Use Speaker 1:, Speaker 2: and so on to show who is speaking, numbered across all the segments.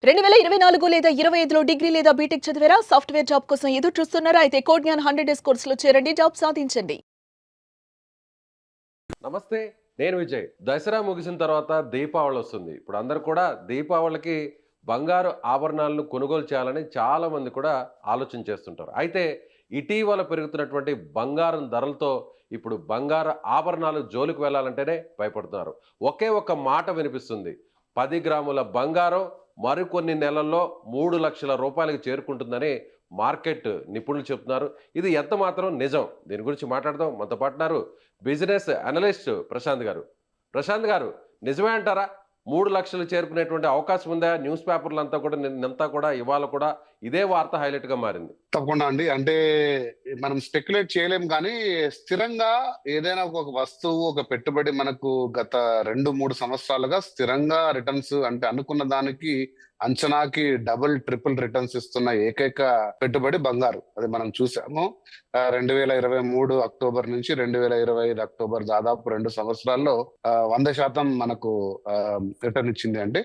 Speaker 1: 2024 లేదా 25లో డిగ్రీ లేదా బీటెక్ చదివారా? సాఫ్ట్‌వేర్ జాబ్ కోసం ఎదురు చూస్తున్నారా? అయితే కోడ్ జ్ఞాన్ 100 డేస్ కోర్సులో చేరండి. జాబ్ సాధించండి.
Speaker 2: నమస్తే. నేను విజయ్. దసరా ముగిసిన తర్వాత దీపావళి వస్తుంది. ఇప్పుడు అందరూ కూడా దీపావళికి బంగారు ఆభరణాలను కొనుగోలు చేయాలని చాలామంది కూడా ఆలోచన చేస్తుంటారు. అయితే ఇటీవల పెరుగుతున్నటువంటి బంగారం ధరలతో ఇప్పుడు బంగారు ఆభరణాలు జోలికి వెళ్ళాలంటేనే భయపడుతున్నారు. ఒకే ఒక్క మాట వినిపిస్తుంది. 10 గ్రాముల బంగారం మరికొన్ని నెలల్లో 3,00,000 రూపాయలకి చేరుకుంటుందని మార్కెట్ నిపుణులు చెప్తున్నారు. ఇది ఎంత మాత్రం నిజం? దీని గురించి మాట్లాడదాం. మనతో పాటు ఉన్నారు బిజినెస్ అనలిస్ట్ ప్రశాంత్ గారు. ప్రశాంత్ గారు, నిజమే అంటారా? 3,00,000 చేరుకునేటువంటి అవకాశం ఉందా? న్యూస్ పేపర్లంతా కూడా నిన్నంతా కూడా ఇవాళ కూడా ఇదే వార్త హైలైట్‌గా మారింది.
Speaker 3: తప్పకుండా అండి. అంటే మనం స్పెక్యులేట్ చేయలేం కానీ, స్థిరంగా ఏదైనా ఒక వస్తువు, ఒక పెట్టుబడి మనకు గత 2, 3 సంవత్సరాలుగా స్థిరంగా రిటర్న్స్ అంటే అనుకున్న దానికి అంచనాకి డబుల్, ట్రిపుల్ రిటర్న్స్ ఇస్తున్న ఏకైక పెట్టుబడి బంగారు. అది మనం చూసాము. 2023 అక్టోబర్ నుంచి 2025 అక్టోబర్ దాదాపు 2 సంవత్సరాల్లో 100% మనకు రిటర్న్ ఇచ్చింది. అంటే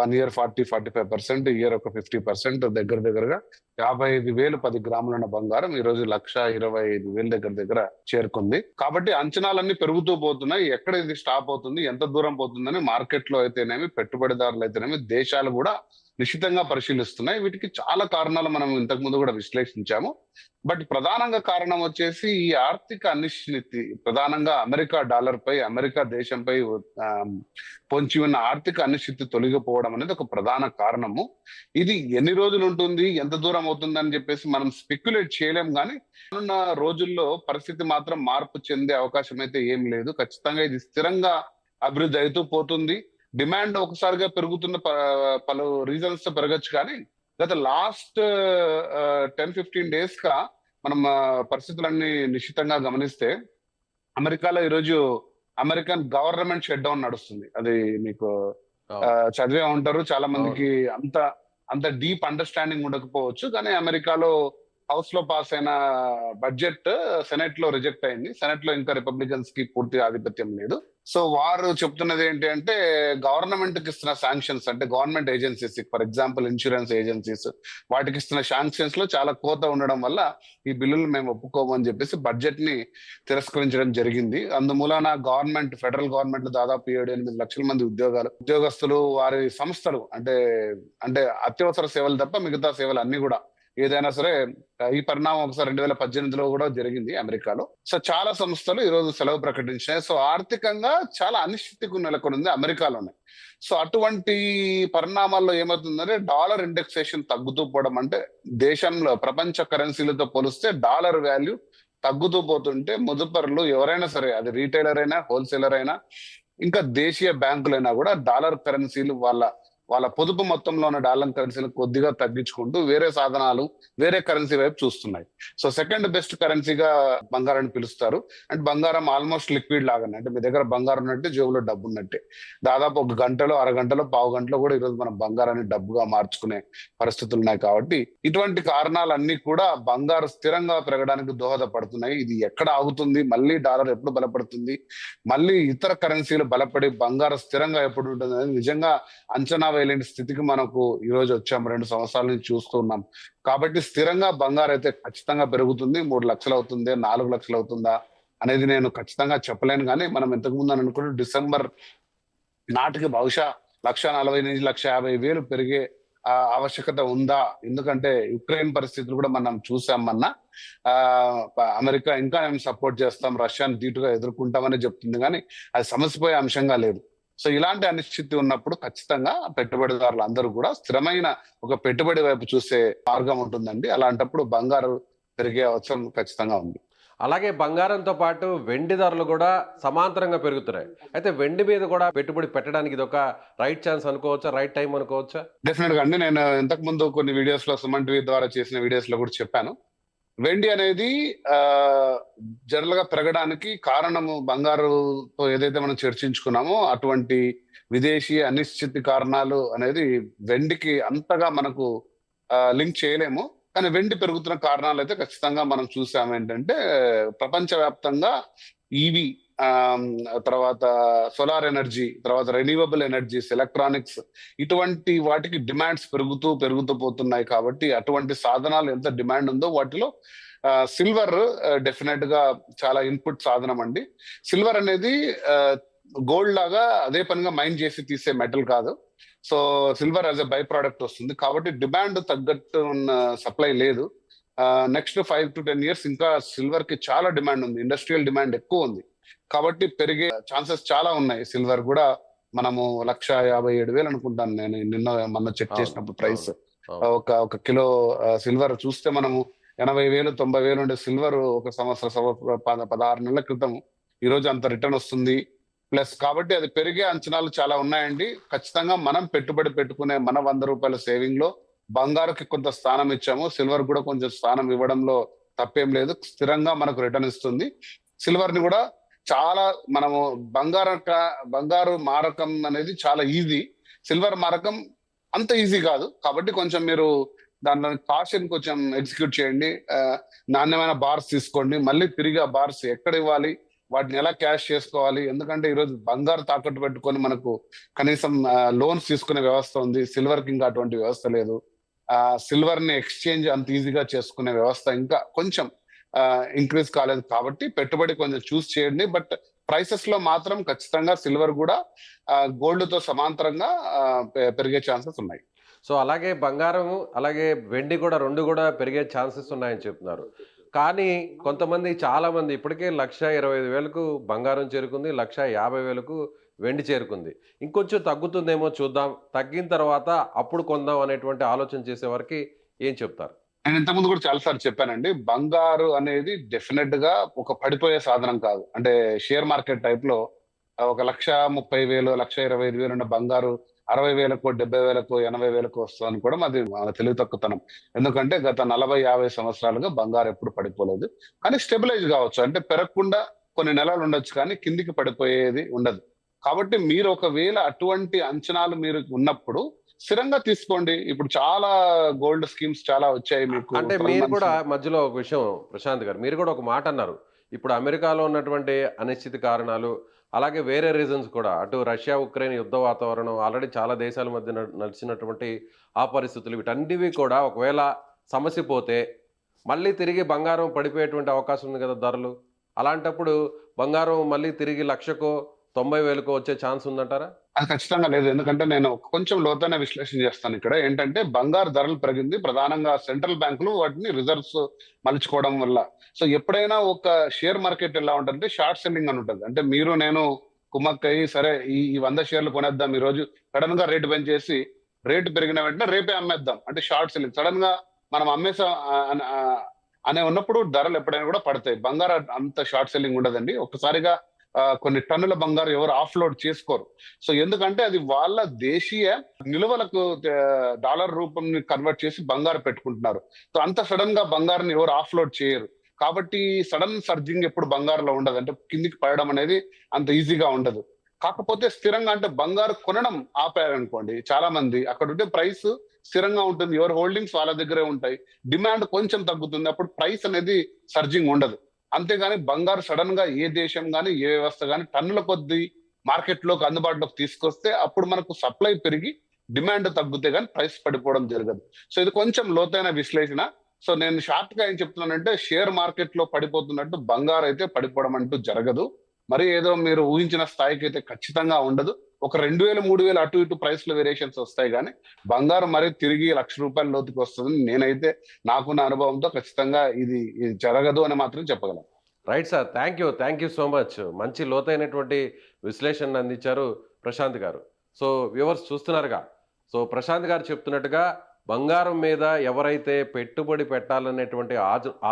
Speaker 3: 1 ఇయర్ 40-45%, ఇయర్ ఒక 50% దగ్గరగా 55,000 10 గ్రాములున్న బంగారం ఈ రోజు 1,25,000 దగ్గర చేరుకుంది. కాబట్టి అంచనాలన్నీ పెరుగుతూ పోతున్నాయి. ఎక్కడ ఇది స్టాప్ అవుతుంది, ఎంత దూరం పోతుందని మార్కెట్ లో అయితేనేమి, పెట్టుబడిదారులు అయితేనేమి, దేశాలు కూడా నిశితంగా పరిశీలిస్తున్నాయి. వీటికి చాలా కారణాలు మనం ఇంతకు ముందు కూడా విశ్లేషించాము. బట్ ప్రధానంగా కారణం వచ్చేసి ఈ ఆర్థిక అనిశ్చితి, ప్రధానంగా అమెరికా డాలర్ పై, అమెరికా దేశంపై పొంచి ఉన్న ఆర్థిక అనిశ్చితి తొలగిపోవడం అనేది ఒక ప్రధాన కారణము. ఇది ఎన్ని రోజులు ఉంటుంది, ఎంత దూరం అవుతుంది అని చెప్పేసి మనం స్పెక్యులేట్ చేయలేం. కానీ రానున్న రోజుల్లో పరిస్థితి మాత్రం మార్పు చెందే అవకాశం అయితే ఏం లేదు. ఖచ్చితంగా ఇది స్థిరంగా అభివృద్ధి అవుతూ పోతుంది. డిమాండ్ ఒకసారిగా పెరుగుతున్న పలు రీజన్స్ తో పెరగచ్చు. కానీ గత లాస్ట్ 10-15 డేస్ గా మనం పరిస్థితులన్నీ నిశ్చితంగా గమనిస్తే, అమెరికాలో ఈరోజు అమెరికన్ గవర్నమెంట్ షట్ డౌన్ నడుస్తుంది. అది మీకు చదివే ఉంటారు. చాలా మందికి అంత డీప్ అండర్స్టాండింగ్ ఉండకపోవచ్చు. కానీ అమెరికాలో హౌస్ లో పాస్ అయిన బడ్జెట్ సెనెట్ లో రిజెక్ట్ అయింది. సెనెట్ లో ఇంకా రిపబ్లికన్స్ కి పూర్తి ఆధిపత్యం లేదు. సో వారు చెప్తున్నది ఏంటి అంటే, గవర్నమెంట్ కి ఇస్తున్న శాంక్షన్స్, అంటే government agencies, for example insurance agencies, వాటికి ఇస్తున్న శాంక్షన్స్ లో చాలా కోత ఉండడం వల్ల ఈ బిల్లులు మేము ఒప్పుకోమని చెప్పేసి బడ్జెట్ ని తిరస్కరించడం జరిగింది. అందుమూలన ఫెడరల్ గవర్నమెంట్ దాదాపు 7-8 లక్షల మంది ఉద్యోగస్తులు, వారి సంస్థలు, అంటే అత్యవసర సేవలు తప్ప మిగతా సేవలు అన్ని కూడా, ఏదైనా సరే, ఈ పరిణామం ఒకసారి 2018లో కూడా జరిగింది అమెరికాలో. సో చాలా సంస్థలు ఈ రోజు సెలవు ప్రకటించాయి. సో ఆర్థికంగా చాలా అనిశ్చితికి నెలకొంది అమెరికాలోనే. సో అటువంటి పరిణామాల్లో ఏమవుతుందంటే, డాలర్ ఇండెక్సేషన్ తగ్గుతూ పోవడం, అంటే దేశంలో ప్రపంచ కరెన్సీలతో పోలిస్తే డాలర్ వాల్యూ తగ్గుతూ పోతుంటే, ముదుపరులు ఎవరైనా సరే, అది రీటైలర్ అయినా, హోల్సేలర్ అయినా, ఇంకా దేశీయ బ్యాంకులైనా కూడా డాలర్ కరెన్సీలు వాళ్ళ పొదుపు మొత్తంలో ఉన్న డాలర్ కరెన్సీలు కొద్దిగా తగ్గించుకుంటూ వేరే కరెన్సీ వైపు చూస్తున్నాయి. సో సెకండ్ బెస్ట్ కరెన్సీగా బంగారాన్ని పిలుస్తారు. అంటే బంగారం ఆల్మోస్ట్ లిక్విడ్ లాగానే, అంటే మీ దగ్గర బంగారం ఉన్నట్టే, జేబులో డబ్బు ఉన్నట్టే. దాదాపు ఒక గంటలో, అరగంటలో, పావు గంటలో కూడా ఈరోజు మనం బంగారాన్ని డబ్బుగా మార్చుకునే పరిస్థితులు ఉన్నాయి. కాబట్టి ఇటువంటి కారణాలన్నీ కూడా బంగారు స్థిరంగా పెరగడానికి దోహదపడుతున్నాయి. ఇది ఎక్కడ ఆగుతుంది, మళ్ళీ డాలర్ ఎప్పుడు బలపడుతుంది, మళ్ళీ ఇతర కరెన్సీలు బలపడి బంగారు స్థిరంగా ఎప్పుడు ఉంటుంది అనేది నిజంగా అంచనా వేయలేని స్థితికి మనకు ఈ రోజు వచ్చాం. 2 సంవత్సరాల నుంచి చూస్తున్నాం. కాబట్టి స్థిరంగా బంగారు అయితే ఖచ్చితంగా పెరుగుతుంది. 3 లక్షలు అవుతుంది, 4 లక్షలు అవుతుందా అనేది నేను ఖచ్చితంగా చెప్పలేను. కానీ మనం ఇంతకు ముందు అనుకుంటే డిసెంబర్ నాటికి బహుశా 1,40,000-1,50,000 పెరిగే ఆవశ్యకత ఉందా? ఎందుకంటే యుక్రెయిన్ పరిస్థితులు కూడా మనం చూసాం. అమెరికా ఇంకా మేము సపోర్ట్ చేస్తాం, రష్యాని ధీటుగా ఎదుర్కొంటామని చెప్తుంది, కానీ అది సమసిపోయే అంశంగా లేదు. సో ఇలాంటి అనిశ్చితి ఉన్నప్పుడు ఖచ్చితంగా పెట్టుబడిదారులు అందరూ కూడా స్థిరమైన ఒక పెట్టుబడి వైపు చూసే మార్గం ఉంటుందండి. అలాంటప్పుడు బంగారు పెరిగే అవసరం ఖచ్చితంగా ఉంది.
Speaker 2: అలాగే బంగారంతో పాటు వెండి ధరలు కూడా సమాంతరంగా పెరుగుతున్నాయి. అయితే వెండి మీద కూడా పెట్టుబడి పెట్టడానికి ఇది ఒక రైట్ ఛాన్స్ అనుకోవచ్చా? రైట్ టైం అనుకోవచ్చా?
Speaker 3: డెఫినెట్ గా అండి. నేను ఇంతకు ముందు కొన్ని వీడియోస్ లో, సుమన్ టీవీ ద్వారా చేసిన వీడియోస్ లో కూడా చెప్పాను. వెండి అనేది జనరల్ గా పెరగడానికి కారణము, బంగారుతో ఏదైతే మనం చర్చించుకున్నామో అటువంటి విదేశీ అనిశ్చితి కారణాలు అనేది వెండికి అంతగా మనకు లింక్ చేయలేము. కానీ వెండి పెరుగుతున్న కారణాలు అయితే ఖచ్చితంగా మనం చూసాము. ఏంటంటే ప్రపంచవ్యాప్తంగా ఈవీ తర్వాత సోలార్ ఎనర్జీ, తర్వాత రెన్యూవబుల్ ఎనర్జీస్, ఎలక్ట్రానిక్స్, ఇటువంటి వాటికి డిమాండ్స్ పెరుగుతూ పోతున్నాయి. కాబట్టి అటువంటి సాధనాలు ఎంత డిమాండ్ ఉందో వాటిలో సిల్వర్ డెఫినెట్ గా చాలా ఇన్పుట్ సాధనం అండి. సిల్వర్ అనేది గోల్డ్ లాగా అదే పనిగా మైన్ చేసి తీసే మెటల్ కాదు. So silver as a by product వస్తుంది. కాబట్టి డిమాండ్ తగ్గట్టు ఉన్న సప్లై లేదు. నెక్స్ట్ 5 to 10 years ఇంకా సిల్వర్ కి చాలా డిమాండ్ ఉంది. ఇండస్ట్రియల్ డిమాండ్ ఎక్కువ ఉంది. కాబట్టి పెరిగే ఛాన్సెస్ చాలా ఉన్నాయి. సిల్వర్ కూడా మనము 1,57,000 అనుకుంటాను నేను మొన్న చెక్ చేసినప్పుడు ప్రైస్. ఒక కిలో సిల్వర్ చూస్తే మనము 80,000 90,000 ఉండే సిల్వర్ ఒక సంవత్సరం 16 నెలల క్రితం ఈ రోజు అంత రిటర్న్ వస్తుంది. ప్లస్ కాబట్టి అది పెరిగే అంచనాలు చాలా ఉన్నాయండి. ఖచ్చితంగా మనం పెట్టుబడి పెట్టుకునే మన 100 రూపాయల సేవింగ్ లో బంగారుకి కొంత స్థానం ఇచ్చాము. సిల్వర్ కూడా కొంచెం స్థానం ఇవ్వడంలో తప్పేం లేదు. స్థిరంగా మనకు రిటర్న్ ఇస్తుంది. సిల్వర్ ని కూడా చాలా మనము బంగారు మారకం అనేది చాలా ఈజీ. సిల్వర్ మారకం అంత ఈజీ కాదు. కాబట్టి కొంచెం మీరు దానిలో కాషన్ కొంచెం ఎగ్జిక్యూట్ చేయండి. నాణ్యమైన బార్స్ తీసుకోండి. మళ్ళీ తిరిగి ఆ బార్స్ ఎక్కడ ఇవ్వాలి, వాటిని ఎలా క్యాష్ చేసుకోవాలి. ఎందుకంటే ఈరోజు బంగారు తాకట్టు పెట్టుకొని మనకు కనీసం లోన్స్ తీసుకునే వ్యవస్థ ఉంది. సిల్వర్ కి ఇంకా అటువంటి వ్యవస్థ లేదు. సిల్వర్ ని ఎక్స్చేంజ్ అంత ఈజీగా చేసుకునే వ్యవస్థ ఇంకా కొంచెం ఇంక్రీజ్ కాలేదు. కాబట్టి పెట్టుబడి కొంచెం చూస్ చేయండి. బట్ ప్రైసెస్ లో మాత్రం ఖచ్చితంగా సిల్వర్ కూడా గోల్డ్ తో సమాంతరంగా పెరిగే ఛాన్సెస్ ఉన్నాయి.
Speaker 2: సో అలాగే బంగారం అలాగే వెండి కూడా రెండు కూడా పెరిగే ఛాన్సెస్ ఉన్నాయని చెప్తున్నారు. కానీ కొంతమంది చాలా మంది ఇప్పటికే 1,25,000కు బంగారం చేరుకుంది, 1,50,000కు వెండి చేరుకుంది. ఇంకొంచెం తగ్గుతుందేమో చూద్దాం, తగ్గిన తర్వాత అప్పుడు కొందాం అనేటువంటి ఆలోచన చేసే వరకు ఏం చెప్తారు?
Speaker 3: నేను ఇంతకుముందు కూడా చాలాసార్లు చెప్పానండి, బంగారు అనేది డెఫినెట్ గా ఒక పడిపోయే సాధనం కాదు. అంటే షేర్ మార్కెట్ టైప్ లో 1,30,000 1,25,000 ఉన్న బంగారు 60,000కో 70,000కో 80,000కో వస్తుందని కూడా మాది తెలివి తక్కువతనం. ఎందుకంటే గత 40-50 సంవత్సరాలుగా బంగారు ఎప్పుడు పడిపోలేదు. కానీ స్టెబిలైజ్ కావచ్చు, అంటే పెరగకుండా కొన్ని నెలలు ఉండొచ్చు కానీ కిందికి పడిపోయేది ఉండదు. కాబట్టి మీరు ఒకవేళ అటువంటి అంచనాలు మీరు ఉన్నప్పుడు స్థిరంగా తీసుకోండి. ఇప్పుడు చాలా గోల్డ్ స్కీమ్స్ చాలా వచ్చాయి మీకు.
Speaker 2: అంటే మీరు కూడా మధ్యలో ఒక విషయం ప్రశాంత్ గారు, మీరు కూడా ఒక మాట అన్నారు. ఇప్పుడు అమెరికాలో ఉన్నటువంటి అనిశ్చిత కారణాలు, అలాగే వేరే రీజన్స్ కూడా, అటు రష్యా ఉక్రెయిన్ యుద్ధ వాతావరణం, ఆల్రెడీ చాలా దేశాల మధ్య నడిచినటువంటి ఆ పరిస్థితులు, వీటన్నిటివి కూడా ఒకవేళ సమస్య పోతే మళ్ళీ తిరిగి బంగారం పడిపోయేటువంటి అవకాశం ఉంది కదా ధరలు. అలాంటప్పుడు బంగారం మళ్ళీ తిరిగి 1,00,000కో 90,000కో వచ్చే ఛాన్స్ ఉందంటారా?
Speaker 3: అది ఖచ్చితంగా లేదు. ఎందుకంటే నేను కొంచెం లోతైన విశ్లేషణ చేస్తాను. ఇక్కడ ఏంటంటే బంగారు ధరలు పెరిగింది ప్రధానంగా సెంట్రల్ బ్యాంకులు వాటిని రిజర్వ్స్ మలుచుకోవడం వల్ల. సో ఎప్పుడైనా ఒక షేర్ మార్కెట్ ఎలా ఉంటుంది, షార్ట్ సెల్లింగ్ అని ఉంటుంది. అంటే మీరు నేను కుమ్మక్కయ్యి సరే ఈ 100 షేర్లు కొనేద్దాం, ఈ రోజు సడన్ గా రేటు పెంచేసి రేటు పెరిగిన వెంటనే రేపే అమ్మేద్దాం అంటే షార్ట్ సెల్లింగ్. సడన్ గా మనం అమ్మేసాం అనే ఉన్నప్పుడు ధరలు ఎప్పుడైనా కూడా పడతాయి. బంగారు అంత షార్ట్ సెల్లింగ్ ఉండదండి. ఒక్కసారిగా కొన్ని టన్నుల బంగారు ఎవరు ఆఫ్లోడ్ చేసుకోరు. సో ఎందుకంటే అది వాళ్ళ దేశీయ నిల్వలకు డాలర్ రూపంని కన్వర్ట్ చేసి బంగారు పెట్టుకుంటున్నారు. సో అంత సడన్ గా బంగారుని ఎవరు ఆఫ్లోడ్ చేయరు. కాబట్టి సడన్ సర్జింగ్ ఎప్పుడు బంగారులో ఉండదు. అంటే కిందికి పడడం అనేది అంత ఈజీగా ఉండదు. కాకపోతే స్థిరంగా అంటే బంగారు కొనడం ఆపారనుకోండి, చాలా మంది అక్కడ ఉంటే ప్రైస్ స్థిరంగా ఉంటుంది. ఎవరు హోల్డింగ్స్ వాళ్ళ దగ్గరే ఉంటాయి. డిమాండ్ కొంచెం తగ్గుతుంది. అప్పుడు ప్రైస్ అనేది సర్జింగ్ ఉండదు. అంతేగాని బంగారు సడన్ గా ఏ దేశం గాని ఏ వ్యవస్థ గాని టన్నుల కొద్ది మార్కెట్ లోకి అందుబాటులోకి తీసుకొస్తే అప్పుడు మనకు సప్లై పెరిగి డిమాండ్ తగ్గితే గానీ ప్రైస్ పడిపోవడం జరగదు. సో ఇది కొంచెం లోతైన విశ్లేషణ. సో నేను షార్ట్ గా ఏం చెప్తున్నానంటే, షేర్ మార్కెట్ లో పడిపోతున్నట్టు బంగారు అయితే పడిపోవడం అంటూ జరగదు. మరి ఏదో మీరు ఊహించిన స్థాయికి అయితే ఖచ్చితంగా ఉండదు. ఒక 2,000 3,000 అటు ఇటు ప్రైస్ లో వేరియేషన్స్ వస్తాయి. కానీ బంగారం మరి తిరిగి 1,00,000 రూపాయల లోతుకి వస్తుందని నేనైతే నాకున్న అనుభవంతో ఖచ్చితంగా ఇది జరగదు అని మాత్రం చెప్పగలను.
Speaker 2: Right sir, thank you so much. మంచి లోతైనటువంటి విశ్లేషణ అందించారు ప్రశాంత్ గారు. సో వ్యూవర్స్ చూస్తున్నారుగా, సో ప్రశాంత్ గారు చెప్తున్నట్టుగా బంగారం మీద ఎవరైతే పెట్టుబడి పెట్టాలనేటువంటి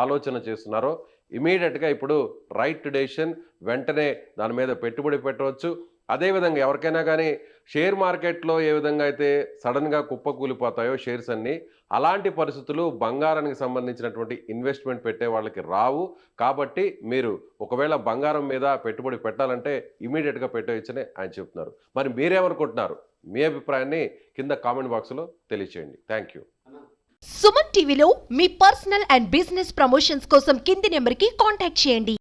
Speaker 2: ఆలోచన చేస్తున్నారో ఇమీడియట్గా ఇప్పుడు రైట్ డెసిషన్, వెంటనే దాని మీద పెట్టుబడి పెట్టవచ్చు. అదేవిధంగా ఎవరికైనా కానీ షేర్ మార్కెట్లో ఏ విధంగా అయితే సడన్గా కుప్పకూలిపోతాయో షేర్స్ అన్నీ, అలాంటి పరిస్థితులు బంగారానికి సంబంధించినటువంటి ఇన్వెస్ట్మెంట్ పెట్టే వాళ్ళకి రావు. కాబట్టి మీరు ఒకవేళ బంగారం మీద పెట్టుబడి పెట్టాలంటే ఇమీడియట్గా పెట్టవచ్చని ఆయన చెప్తున్నారు. మరి మీరేమనుకుంటున్నారు? మీ అభిప్రాయాన్ని కింద కామెంట్ బాక్స్లో తెలియచేయండి. Thank you.
Speaker 4: సుమన్ టీవీలో మీ పర్సనల్ అండ్ బిజినెస్ ప్రమోషన్స్ కోసం కింది నెంబర్కి కాంటాక్ట్ చేయండి.